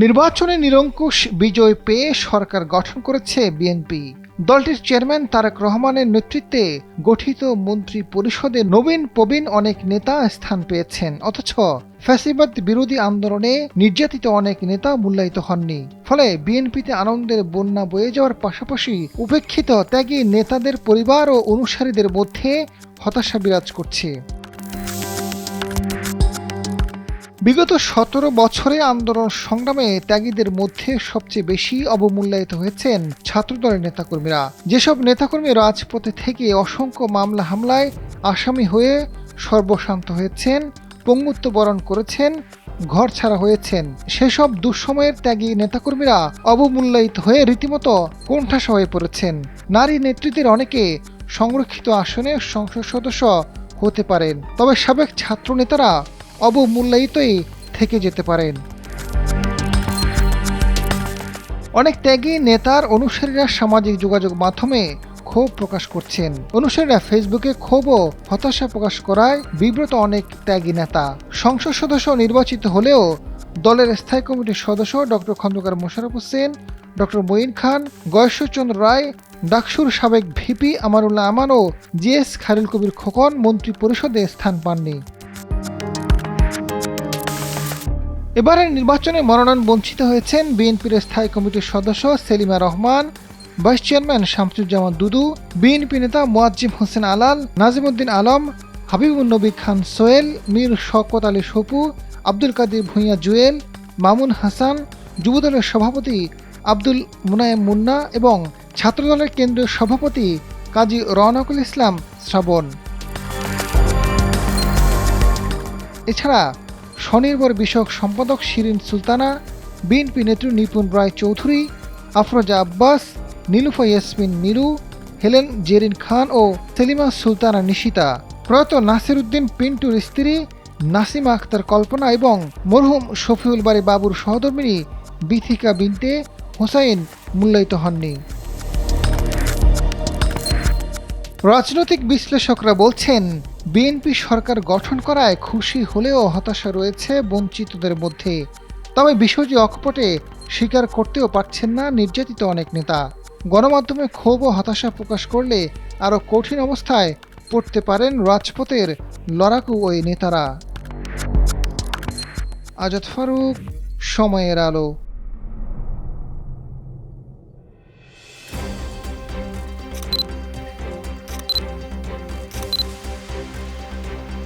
নির্বাচনে নিরঙ্কুশ বিজয় পেয়ে সরকার গঠন করেছে বিএনপি। দলটির চেয়ারম্যান তারেক রহমানের নেতৃত্বে গঠিত মন্ত্রী পরিষদে নবীন প্রবীণ অনেক নেতা স্থান পেয়েছেন, অথচ ফ্যাসিবাদ বিরোধী আন্দোলনে নির্যাতিত অনেক নেতা মূল্যায়িত হননি। ফলে বিএনপিতে আনন্দের বন্যা বয়ে যাওয়ার পাশাপাশি উপেক্ষিত ত্যাগী নেতাদের পরিবার ও অনুসারীদের মধ্যে হতাশা বিরাজ করছে। বিগত ১৭ বছরে আন্দোলন সংগ্রামে ত্যাগীদের মধ্যে সবচেয়ে বেশি অবমূল্যায়িত হয়েছেন ছাত্রদলের নেতাকর্মীরা। যেসব নেতাকর্মী রাজপথে থেকে অসংখ্য মামলা হামলায় আসামি হয়ে সর্বশান্ত হয়েছেন, পঙ্গুত্ব বরণ করেছেন, ঘর ছাড়া হয়েছেন, সেসব দুঃসময়ের ত্যাগী নেতাকর্মীরা অবমূল্যায়িত হয়ে রীতিমতো কোণঠাসা হয়ে পড়েছেন। নারী নেতৃত্বের অনেকে সংরক্ষিত আসনে সংসদ সদস্য হতে পারেন, তবে সাবেক ছাত্র নেতারা অবমূল্যায়িতই থেকে যেতে পারেন। অনেক ত্যাগী নেতার অনুসারীরা সামাজিক যোগাযোগ মাধ্যমে ক্ষোভ প্রকাশ করছেন। অনুসারীরা ফেসবুকে ক্ষোভ ও হতাশা প্রকাশ করায় বিব্রত অনেক ত্যাগী নেতা। সংসদ সদস্য নির্বাচিত হলেও দলের স্থায়ী কমিটির সদস্য ডক্টর খন্দকার মোশাররফ হোসেন, ডক্টর মঈন খান, গয়েশ্বরচন্দ্র রায়, ডাকসুর সাবেক ভিপি আমানুল্লাহ আমান ও জিএস খায়রুল কবির খোকন মন্ত্রী পরিষদে স্থান পাননি। এবারের নির্বাচনে মনোনয়ন বঞ্চিত হয়েছেন বিএনপির স্থায়ী কমিটির সদস্য সেলিমা রহমান, ভাইস চেয়ারম্যান শামসুজ্জামান দুদু, বিএনপি নেতা মোয়াজ্জেম হোসেন আলাল, নাজিমউদ্দিন আলম, হাবিবুন্নবী খান সোহেল, মীর শওকত আলী সপু, আব্দুল কাদির ভূঁইয়া জুয়েল, মামুন হাসান, যুবদলের সভাপতি আব্দুল মুনায়েম মুন্না এবং ছাত্রদলের কেন্দ্রীয় সভাপতি কাজী রওনকুল ইসলাম শ্রাবণ। এছাড়া স্বনির্ভর বিষয়ক সম্পাদক শিরিন সুলতানা, বিএনপি নেত্রী নিপুণ রায় চৌধুরী, আফরোজা আব্বাস, নীলুফা ইয়াসমিন নীলু, হেলেন জেরিন খান ও সেলিমা সুলতানা নিশিতা, প্রয়াত নাসির উদ্দিন পিন্টুর স্ত্রী নাসিমা আক্তার কল্পনা এবং মরহুম শফিউল বারী বাবুর সহধর্মিণী বিথিকা বিনতে হোসাইন মূল্যায়িত হননি। রাজনৈতিক বিশ্লেষকরা বলছেন, বিএনপি সরকার গঠন করায় খুশি হলেও হতাশা রয়েছে বঞ্চিতদের মধ্যে। তবে বিষয়টি অকপটে স্বীকার করতেও পারছেন না নির্যাতিত অনেক নেতা। গণমাধ্যমে ক্ষোভ ও হতাশা প্রকাশ করলে আরও কঠিন অবস্থায় পড়তে পারেন রাজপথের লড়াকু ওই নেতারা। আজাদ ফারুক, সময়ের আলো।